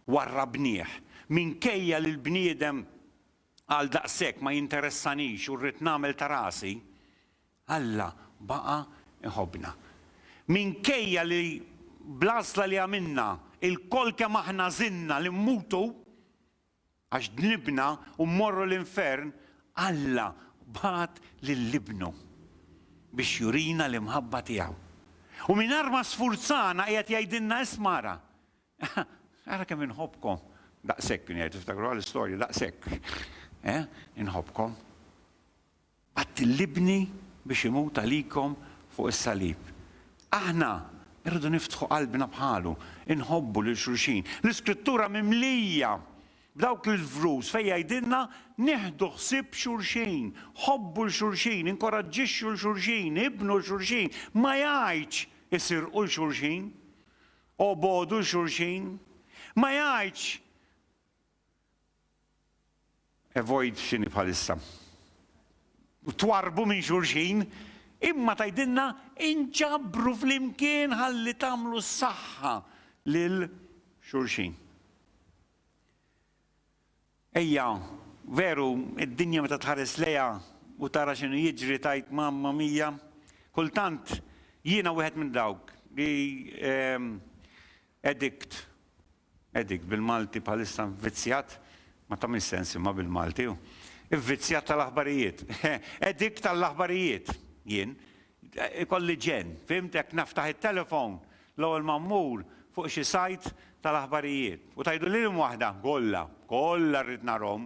warrabnieh, minkejja li l-bniedem għal daqshekk ma jinteressanix u rrid nagħmel ta' rasi, Alla baqa' iħobbna. Minkejja li blasla li għamilna il-kol kemm aħna żinna li mmutu għax dnibna u mmorru l-infern, Alla bat lill-ibnu biex jurina l-imħabba tiegħu. U mingħajr ma sfurzana qiegħed jgħidilna ismara. Ara kemm inħobbkom. Daqshekk kien jgħid tiftakru għall-istorja daqshekk. Inħobbkom. Għattillibni biex imut għalikom fuq is-salib. Aħna irridu niftħu qalbna bħalu, inħobbu lil xulxin. L-Iskrittura mimlija b'dawk il-vrus fejn jgħidilna nieħdu ħsieb xulxin, ħobbu l-xulxin, inkoraġġixxu l-xulxin, ibnu l-xulxin, ma jgħidx isirqu l-xulxin, obodu l-xulxin, ma jgħidx avoid x'inhi bħalissa. Twarbu minn xulxin, imma tgħidilna inġabru flimkien ħalli tagħmlu s-saħħa lil xulxin. Ejja, veru, id-dinja meta tħares lejha u tara x'inhu jiġri tajt mamma mija, kultant jiena wieħed minn dawk li addict bil-Malti bħalissa vizzjat, ma tagħmel sens imma bil-Malti hu. Ivvizzjat tal-aħbarijiet. Addict tal-aħbarijiet. Jien ikolli ġen, fimt jekk naftaħ it-telefon l-ewwel mammur fuq xi sajt tal-aħbarijiet. U tajdu lilhom waħda, kollha rrid narhom,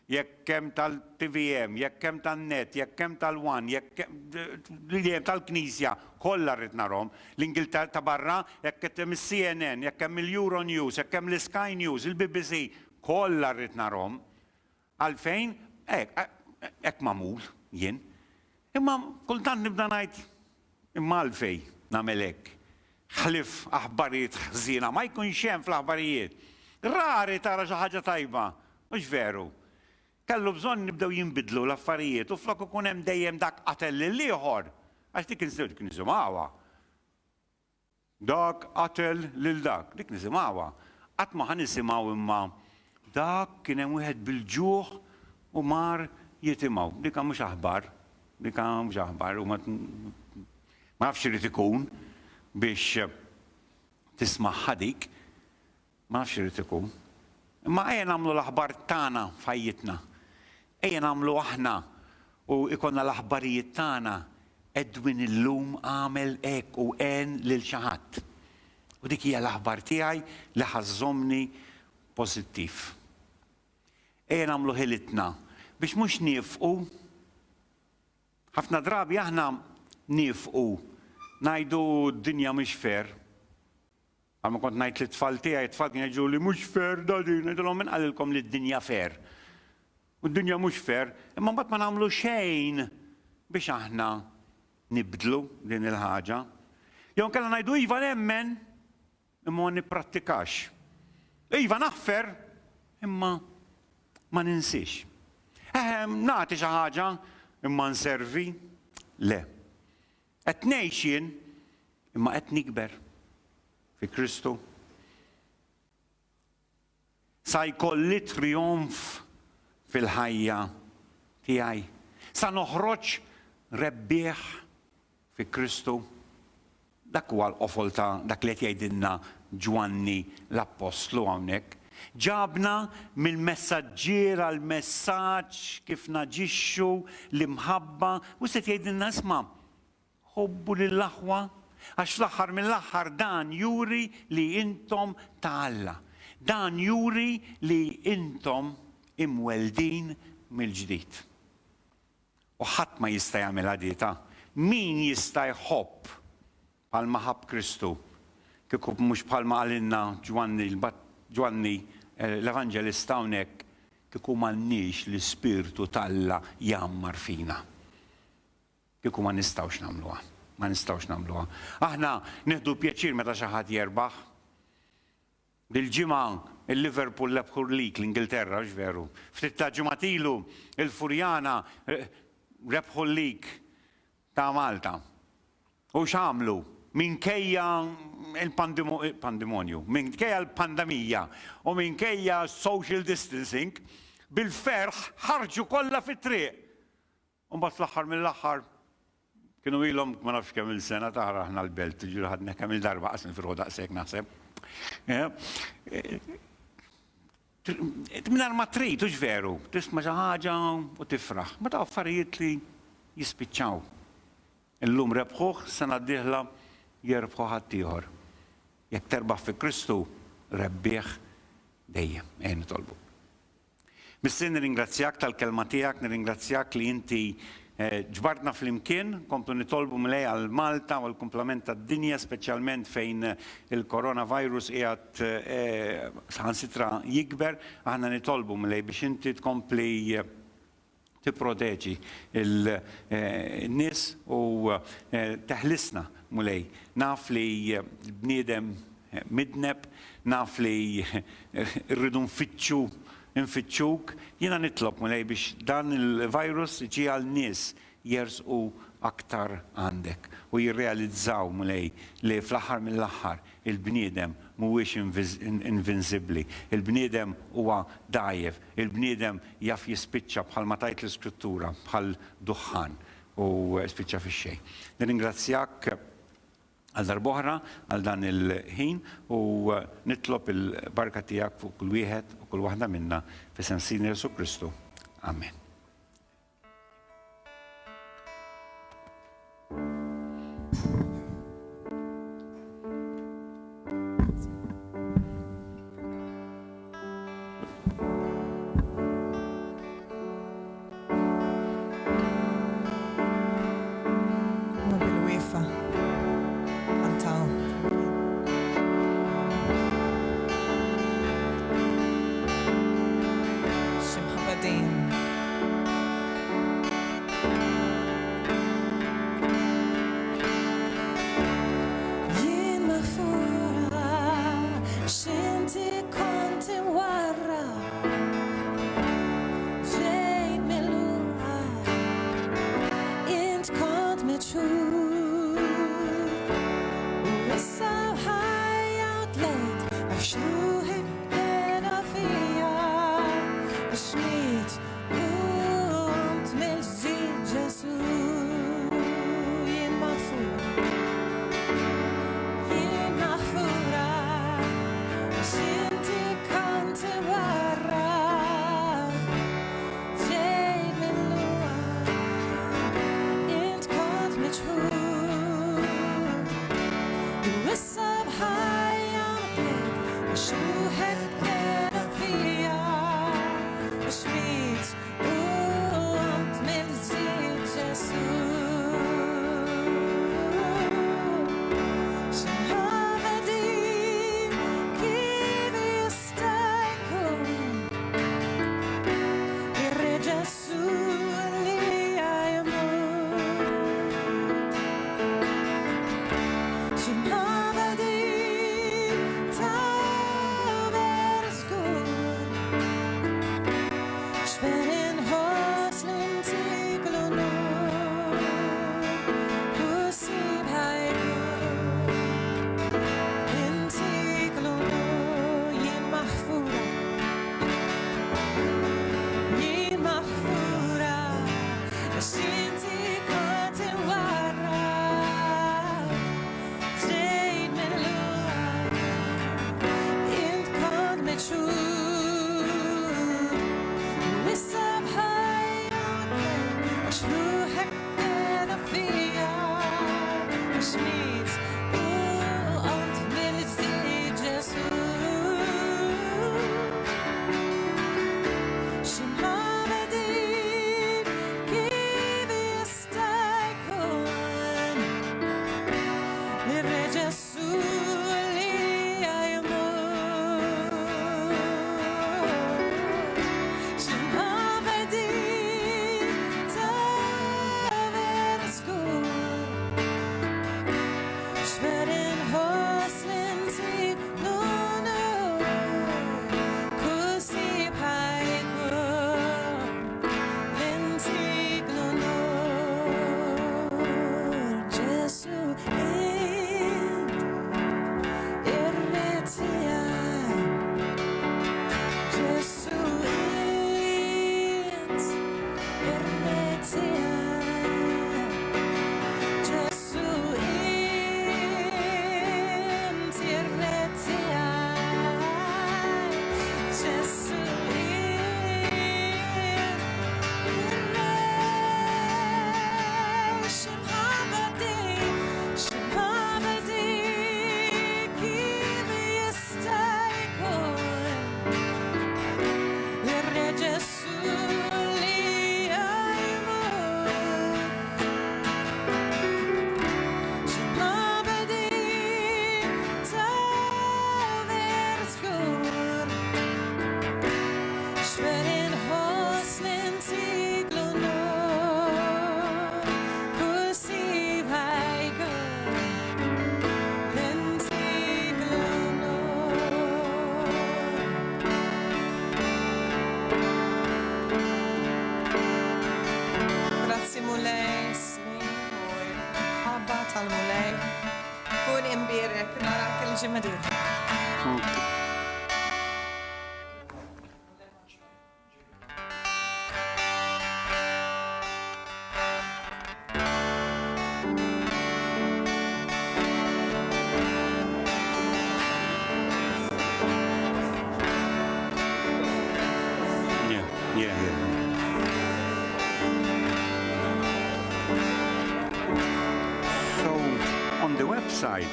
jekk hemm tal-TVM, jekk hemm tan-net, jekk hemm tal-One, jekk hemm tal-Knisja, kollha rrid narhom. L-Ingilterra ta' barra, jekk hemm is-CNN, jekk hemm il-Euro News, jekk hemm l-Sky News, il-BBC, kollha rrid narhom. Għalfejn, hekk magħmul jien. Imma kultant nibda ngħid imma għalfejn nagħmel hekk. Ħlif aħbarijiet ħżiena, ma jkunx hemm fl-aħbarijiet. Rari tara xi ħaġa tajba, mhux veru. Kellu bżonn nibdew jinbidlu l-affarijiet u flok ikun hemm dejjem dak qatel lil ieħor. Għax dik nisimgħuha. Dak qatel lil dak, dik nisimgħuha. Qatt ma ħanisimgħu imma dak kien hemm wieħed bil-ġuħ u mar jitimgħu. Dik mhux aħbar. Dik mhux aħbar u ma nafx irid ikun biex tisma' dik, ma nafx irid ikun. Imma ejja nagħmlu l-aħbar tagħna f'ħajjitna. Ejja nagħmlu aħna u ikollna l-aħbarijiet tagħna. Edwin illum għamel hekk u għen lil xi ħadd. U dik hija l-aħbar tiegħi li ħażhomni pożittiv. Ejja nagħmlu ħilitna biex mhux nifqu. Ħafna drabi aħna nifqu ngħidu d-dinja mhix fair. Għalma kont ngħid lit-tfal tiegħi, it-tfal kien jgħidu li mhux fair dadi, ngħidulhom min qalilkom li d-dinja fair. U d-dinja mhux fair, imma mbagħad ma nagħmlu xejn biex aħna nibdlu din il-ħaġa. Jew kellha ngħidu iva nemmen imma ma nipprattikax. Iva naħfer imma ma ninsix. Nagħti xi ħaġa imma nservi le. Qed ngħix imma qed nikber fi Kristu. Sa jkolli trionf fil-ħajja tiegħi. Sa noħroġ rebbieħ fi Kristu. Dak huwa l-qofol ta' dak li qed jgħidilna Ġwanni l-Apostlu hawnhekk. Ġabna mill-messaġġier għal messaġġ kif naġixxu l-imħabba u se jgħidilna isma' ħobbu lill-aħwa għax fl-aħħar mill-aħħar dan juri li intom ta' Alla. Dan juri li intom imweldin mill-ġdid. U ħadd ma jista' jagħmilha dieta. Min jista' jħobb bħalma ħabb Kristu kieku mhux bħalma qalilna Ġwanni l-Evanġelista hawnhekk kieku m'għandniex l-Ispirtu ta' Alla jammar fina. Kieku ma nistgħux nagħmluha. Ma nistgħux nagħmluha. Aħna nieħdu pjaċir meta xi ħadd jerbaħ. Dil-ġimgħa il-Liverpool lebħu lik l-Ingilterra x'veru. Ftit ta' ġimgħat ilu il-Furjana rebħu lik ta' Malta. U x'għamlu? Minkejja il-pandemonju, minkejja l-pandemija u minkejja social distancing, bil-ferħ ħarġu kollha fit-triq. U mbagħad fl-aħħar mill-aħħar kienu ilhom ma nafx kemm il-sena taħra aħna l-belt, ġiru ħadna kemm il-darba qasni firħu daqshekk naħseb. Mingħajr ma trid hux veru, tisma' xi ħaġa u tifraħ. Ma ta' affarijiet li jispiċċaw. Illum rebħuh, sena d-dieħla jerbħu ħadd ieħor. Jekk terbaħ fi Kristu, rebbieħ dejjem. Nitolbu. Missi nirringrazzjak tal-kelma tiegħek, nirringrazzjak li inti ġbartna fl-imkien, komplu nitolbu mlej għal Malta u l-komplement tad-dinja, speċjalment fejn il-coronavirus qiegħed saħansitra jikber, aħna nitolbu mlej biex inti tkompli tipproteġi il-nies u teħlisna mulej. Naf li bniedem midneb, naf li rridu nfittxuk, jiena nitlob mulej biex dan il-virus ġie għal nies jersqu aktar għandek u jirrealizzaw mulej li fl-aħħar mill-aħħar il-bniedem mhuwiex invincibbli, il-bniedem huwa dgħajjef, il-bniedem jaf jispiċċa bħal ma tajt l-Iskrittura bħal duħħan u spiċċa fix-xejn. Nirringrazzjak għal darb'oħra għal dan il-ħin u nitlob il-barka tiegħek fuq kull wieħed u kull waħda minna f'isem Sidna Jesù Kristu. Amen. She never Mirek, nara kelli ġimma Yeah. So, on the website,